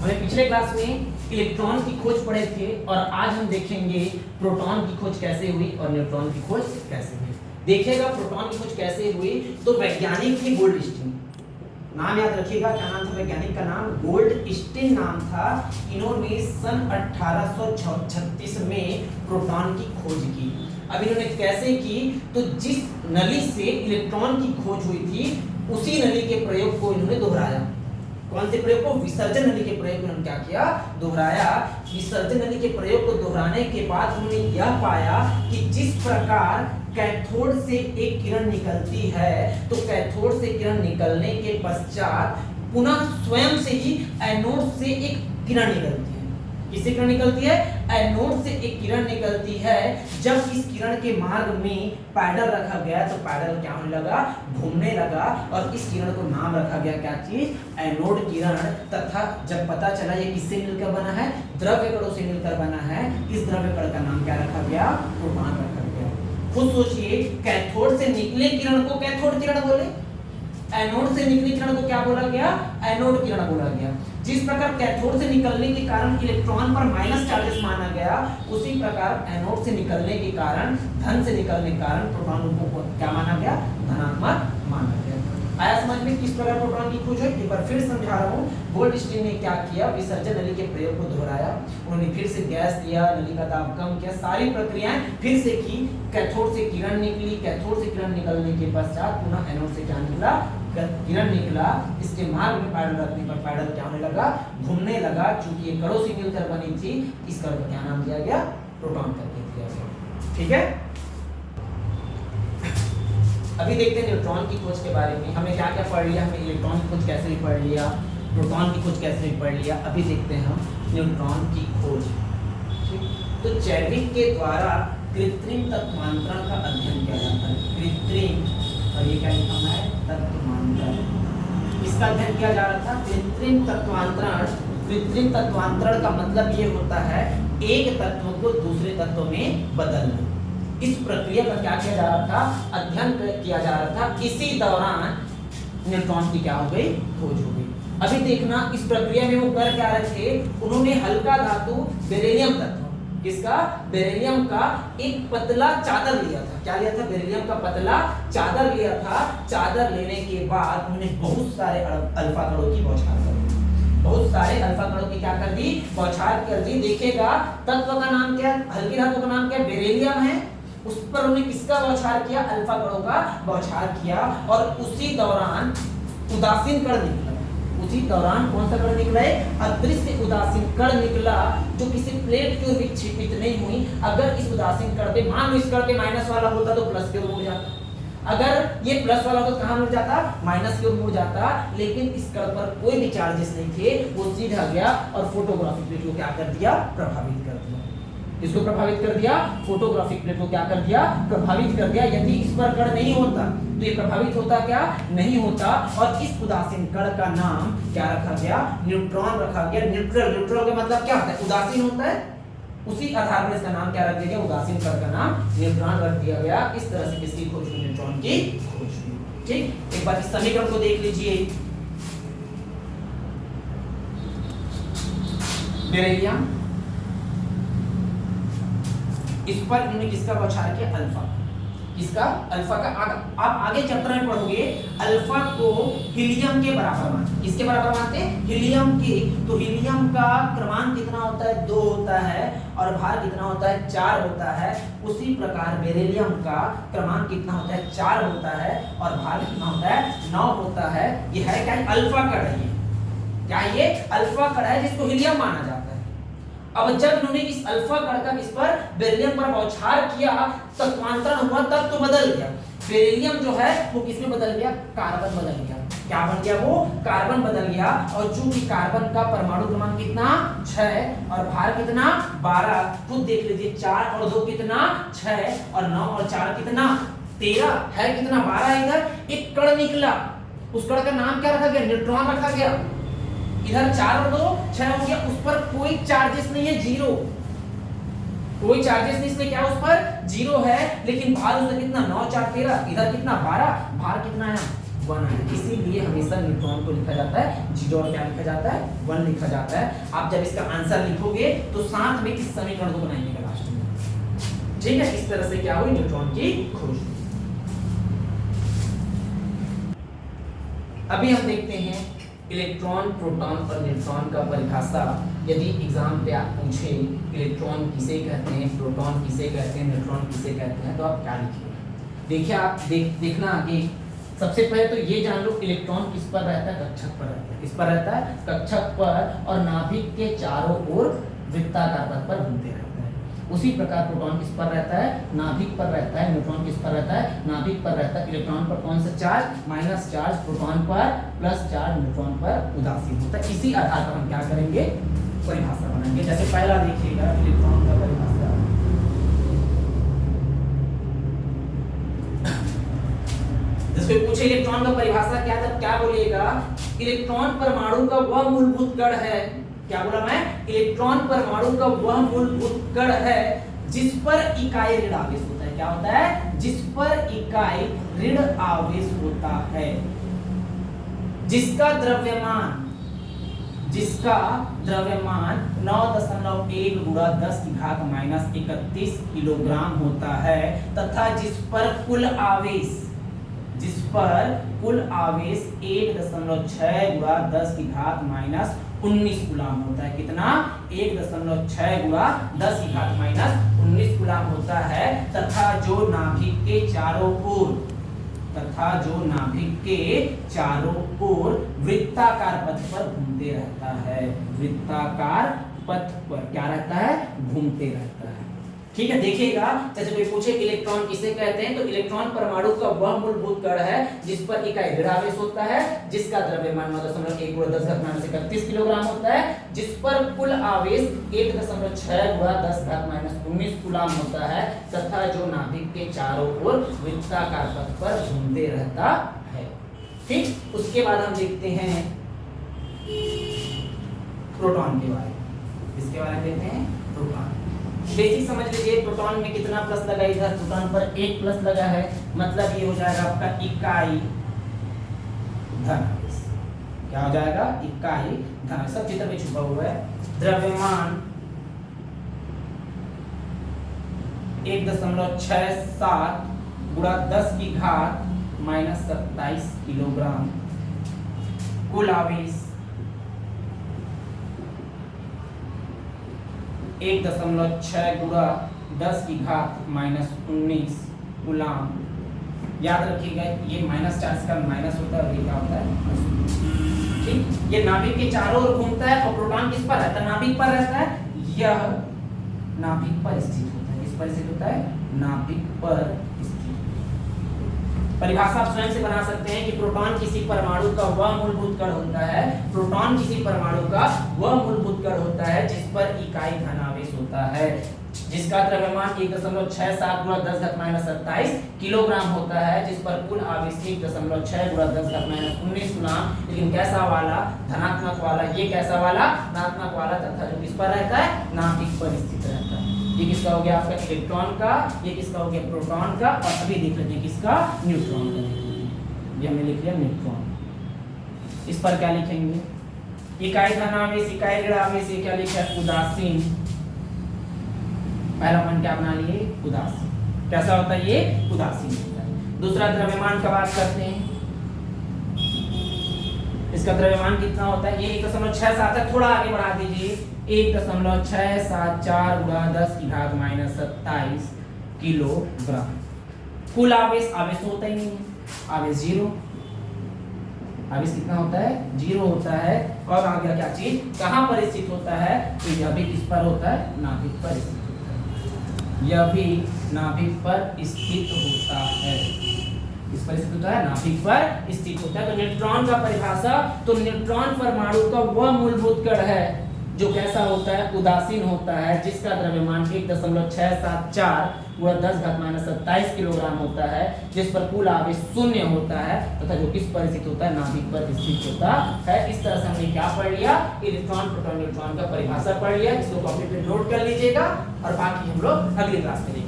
हमें पिछले क्लास में इलेक्ट्रॉन की खोज पढ़े थे और आज हम देखेंगे प्रोटॉन की खोज कैसे हुई और न्यूट्रॉन की खोज कैसे हुई। देखिएगा प्रोटॉन की खोज कैसे हुई, तो वैज्ञानिक थे गोल्डस्टीन। नाम याद रखिएगा, क्या नाम था वैज्ञानिक का? नाम गोल्डस्टीन नाम था। इन्होंने सन 1836 में प्रोटॉन की खोज की। अब इन्होंने कैसे की, तो जिस नली से इलेक्ट्रॉन की खोज हुई थी उसी नली के प्रयोग को इन्होंने दोहराया। कौन से प्रयोग को? विसर्जन नली के प्रयोग को इन्होंने क्या किया? दोहराया। विसर्जन नली के प्रयोग को दोहराने के बाद उन्होंने यह पाया कि जिस प्रकार कैथोड से एक किरण निकलती है, तो कैथोड से किरण निकलने के पश्चात पुनः स्वयं से ही एनोड से एक किरण निकलती है। किससे किरण निकलती है? एनोड से एक किरण निकलती है। जब इस किरण के मार्ग में पैडल रखा गया तो पैडल क्या होने लगा? घूमने लगा और इस किरण को नाम रखा गया क्या चीज? एनोड किरण। तथा जब पता चला ये किससे मिलकर बना है? द्रव्य कणों से मिलकर बना है। इस द्रव्य कण का नाम क्या रखा गया? प्रोटॉन रखा गया। खुद सोचिए, कैथोड से निकले किरण को कैथोड किरण बोले, एनोड से निकली किरण को क्या बोला गया? एनोड किरण बोला गया। जिस प्रकार कैथोड से निकलने के कारण इलेक्ट्रॉन पर माइनस चार्जेस माना गया, उसी प्रकार एनोड से निकलने के कारण, धन से निकलने के कारण प्रोटॉन को क्या माना गया? धनात्मक माना गया। आया समझ में किस प्रकार प्रोटॉन की खोज हुई? एक बार फिर समझा रहा हूँ। गोल्डस्टीन ने क्या किया? विसर्जन नली के प्रयोग को दोहराया। उन्होंने फिर से गैस दिया, नली का दाब कम किया, सारी प्रक्रियाएं फिर से की। कैथोड से किरण निकली, कैथोड से किरण निकलने के पश्चात पुनः एनोड से क्या निकला? किरण निकला। इसके मार्ग में पैडल रखने पर पैडल क्या होने लगा? घूमने लगा। चूंकि ये कणों से मिलकर बनी थी, इस कण को क्या नाम दिया गया? प्रोटॉन करके दिया गया। ठीक है, अभी देखते हैं न्यूट्रॉन की खोज के बारे में। हमें क्या क्या पढ़ लिया? हमने इलेक्ट्रॉन की खोज कैसे पढ़ लिया, प्रोटॉन की खोज कैसे पढ़ लिया। अभी देखते हैं हम न्यूट्रॉन की खोज। ठीक, तो चैडविक के द्वारा कृत्रिम तत्वांतरण का अध्ययन किया जाता है। कृत्रिम, और ये क्या लिखा है? तत्वांतरण। इसका अध्ययन किया जा रहा था। कृत्रिम तत्वांतरण, कृत्रिम तत्वांतरण का मतलब ये होता है एक तत्व को दूसरे तत्व में बदलना। इस प्रक्रिया का क्या किया जा रहा था? अध्ययन किया जा रहा था। इसी दौरान न्यूट्रॉन की क्या हो गई? खोज हो गई। अभी देखना, इस प्रक्रिया में वो कर क्या रहे थे? उन्होंने हल्का धातु बेरिलियम तत्व, किसका? बेरिलियम का एक पतला चादर लिया था। क्या लिया था? बेरिलियम का पतला चादर लिया था। चादर लेने के बाद उन्होंने बहुत सारे अल्फा कणों की बौछार कर दी। बहुत सारे अल्फा कणों की क्या कर दी? बौछार कर दी। देखिएगा तत्व का नाम क्या है? हल्की धातु का नाम क्या है? बेरिलियम है। उस पर उन्होंने किसका बौछार किया? अल्फा कणों का बौछार किया। और उसी दौरान उदासीन कण निकला। उसी दौरान कौन सा कण निकला है? अदृश्य उदासीन कण निकला, जो किसी प्लेट की ओर विक्षेपित नहीं हुई। अगर इस उदासीन कण पे, मान लो इस कण पे माइनस वाला होता तो प्लस की ओर मुड़ जाता। अगर ये प्लस वाला होता तो कहां मुड़ जाता? माइनस की ओर मुड़ जाता। लेकिन इस कण पर कोई भी चार्जेस नहीं थे, वो सीधा गया और फोटोग्राफिक प्लेट को क्या कर दिया? प्रभावित कर दिया। इसको प्रभावित कर दिया। फोटोग्राफिक प्लेट को क्या कर दिया? प्रभावित कर दिया। यदि इस पर कण नहीं होता तो ये प्रभावित होता क्या? नहीं होता। और इस उदासीन कण का नाम क्या रखा गया? न्यूट्रॉन रखा गया। न्यूट्रल, न्यूट्रल का मतलब क्या होता है? उदासीन होता है। उसी आधार पर इसका नाम क्या रख दिया गया? उदासीन कण का नाम न्यूट्रॉन रख दिया गया। इस तरह से किसकी खोज हुई? न्यूट्रॉन की खोज हुई। ठीक, एक बार इस समीकरण को देख लीजिए। बेरिलियम, इस पर इन्होंने किसका बौछार किया? अल्फा। किसका? अल्फा का। आप आगे चैप्टर में पढ़ोगे, अल्फा को हीलियम के बराबर मानते। किसके बराबर मानते हैं? हीलियम के। तो हीलियम का क्रमांक कितना होता है? 2 होता है। और भार कितना होता है? 4 होता है। उसी प्रकार बेरिलियम का क्रमांक कितना होता है? 4 होता है। और भार कितना होता है? 9 होता है। ये है क्या? अल्फा कण है। क्या ये? अल्फा कण है जिसको हीलियम माना जाता है। अब जब इन्होंने इस अल्फा कण का किस पर? बेरिलियम पर बौछार किया, तत्वांतरण हुआ, तब तो बदल गया। बेरिलियम जो है वो किसमें बदल गया? कार्बन बदल गया। क्या बन गया? वो कार्बन बदल गया। और चूंकि कार्बन का परमाणु क्रमांक कितना? 6 और भार कितना? 12। खुद देख लीजिए, 4 और 2 कितना? 6 और 9 और 4 कितना? 13 है। कितना? 12। इधर एक कण निकला, उस कण का नाम क्या रखा गया? न्यूट्रॉन रखा गया। इधर 4 और 2 6 हो गया। उस पर कोई चार्जेस नहीं है, 0। कोई चार्जेस नहीं, इसमें क्या उस पर? 0 है। लेकिन भार उसका कितना? 9 4 13। इधर कितना? 12। भार कितना है? 1 है, इसीलिए हमेशा न्यूट्रॉन को लिखा जाता है 0 और क्या लिखा जाता है 1 लिखा जाता है। आप जब इसका आंसर लिखोगे तो साथ में इस समीकरण को बनाइएगा लास्ट में, ठीक है। इस तरह से क्या हुई न्यूट्रॉन की खोज। अभी हम देखते हैं इलेक्ट्रॉन, प्रोटॉन और न्यूट्रॉन का परिभाषा। यदि एग्जाम पे आप पूछे इलेक्ट्रॉन किसे कहते हैं, प्रोटॉन किसे कहते हैं, न्यूट्रॉन किसे कहते हैं, तो आप क्या लिखिएगा। देखिए आप देखना आगे। सबसे पहले तो ये जान लो इलेक्ट्रॉन किस पर रहता है, कक्षक पर रहता है। किस पर रहता है, कक्षक पर, और नाभिक के चारों ओर वृत्ताकार पथ पर घूमते रहता है। उसी प्रकार प्रोटॉन किस पर रहता है, नाभिक पर रहता है। न्यूट्रॉन किस पर रहता है, नाभिक पर रहता है। इलेक्ट्रॉन पर कौन सा चार्ज, माइनस चार्ज, प्रोटॉन पर प्लस चार्ज, न्यूट्रॉन पर उदासीन होता है। इसी आधार पर हम क्या करेंगे, परिभाषा बनाएंगे। जैसे पहला देखिएगा इलेक्ट्रॉन का परिभाषा। जिसको पूछे इलेक्ट्रॉन का परिभाषा क्या, तब क्या बोलिएगा, इलेक्ट्रॉन परमाणु का वह मूलभूत कण है। क्या बोला मैं, इलेक्ट्रॉन परमाणु का वह मूलभूत कण है जिस पर इकाई ऋण आवेश होता है। क्या होता है, जिस पर इकाई ऋण आवेश होता है, जिसका द्रव्यमान 9.1 गुणा 10 की घात -31 किलोग्राम होता है, तथा जिस पर कुल आवेश 1.6 गुणा 10 की घात -19 कूलाम होता है। कितना, 1.6 गुणा 10 की घात -19 कूलाम होता है, तथा जो नाभिक के चारों ओर वृत्ताकार पथ पर घूमते रहता है। वृत्ताकार पथ पर क्या रहता है, घूमते रहता है। ठीक है, देखिएगा जैसे कोई पूछे इलेक्ट्रॉन किसे कहते हैं, तो इलेक्ट्रॉन परमाणु का वह मूलभूत कण है जिस पर इकाई ऋण आवेश होता है, जिसका द्रव्यमान 9.1 गुणा 10 घात -31 किलोग्राम होता है, जिस पर कुल आवेश 1.6 गुणा 10 घात -19 कूलाम होता है, तथा जो नाभिक के चारों ओर वृत्ताकार पथ पर घूमते रहता है। ठीक, उसके बाद हम देखते हैं प्रोटॉन के बारे में। इसके बारे में देखते हैं प्रोटॉन। बेसिक समझ लीजिए, प्रोटॉन में कितना प्लस लगा, इधर प्रोटॉन पर 1 प्लस लगा है, मतलब ये हो जाएगा आपका इकाई धन आवेश। क्या हो जाएगा, इकाई धन आवेश। सब चित्र में छुपा हुआ है। द्रव्यमान 1.67 गुणा 10 की घात -27 किलोग्राम। कुल आवेश 1.6 गुणा 10 की घात -19 कूलाम। याद रखिएगा ये माइनस चार्ज का माइनस होता है और ये क्या होता है, ठीक। ये नाभिक के चारों ओर घूमता है और प्रोटॉन किस पर रहता है, नाभिक पर रहता है। यह नाभिक पर स्थित होता है। किस पर स्थित होता है, नाभिक पर स्थित। परिभाषा आप स्वयं से बना सकते हैं कि प्रोटॉन किसी परमाणु का वह मूलभूत कण होता है, प्रोटॉन किसी परमाणु का वह मूलभूत कण होता है जिस पर इकाई धन आवेश होता है, जिसका द्रव्यमान 1.67 गुणा 10 घात -27 किलोग्राम होता है, जिस पर कुल आवेश 1.6 गुणा 10 घात -19 कूलाम। लेकिन कैसा वाला, धनात्मक वाला। ये कैसा वाला, धनात्मक वाला, तथा जो किस पर रहता है, नाभिक पर स्थित रहता है। ये किसका हो गया आपका, इलेक्ट्रॉन का। ये किसका हो गया, प्रोटॉन का। और अभी देख लेते हैं किसका, न्यूट्रॉन का। ये हमने लिख लिया न्यूट्रॉन। इस पर क्या लिखेंगे, इकाई धन आवेश, इकाई ऋण आवेश। ये क्या लिखा है, उदासीन। पहला मान क्या बना लिए, उदासीन। कैसा होता है ये, उदासीन होता है। दूसरा द्रव्यमान का बात करते हैं। इसका द्रव्यमान कितना होता है, ये 1.67 है। थोड़ा आगे बढ़ा दीजिए, 1.674 गुणा 10 की घात -27 किलोग्राम। कुल आवेश, आवेश तो होता ही नहीं है, आवेश 0। आवेश कितना होता है, 0 होता है। और आ गया क्या चीज, कहां पर स्थित होता है, तो यह भी किस पर होता है, नाभिक पर स्थित होता है। यह भी नाभिक पर स्थित होता है। इस पर स्थित होता है, नाभिक पर स्थित होता है। तो न्यूट्रॉन का परिभाषा, तो न्यूट्रॉन परमाणु का वह मूलभूत कण है जो कैसा होता है, उदासीन होता है, जिसका द्रव्यमान 1.674 गुणा 10 घात -27 किलोग्राम होता है, जिस पर कुल आवेश 0 होता है, तथा जो किस पर स्थित होता है, नाभिक पर स्थित होता है। इस तरह से हमने क्या पढ़ लिया, इलेक्ट्रॉन, प्रोटॉन, न्यूट्रॉन का परिभाषा पढ़ लिया। इसको कॉपी पे नोट कर लीजिएगा और बाकी हम लोग अगली क्लास में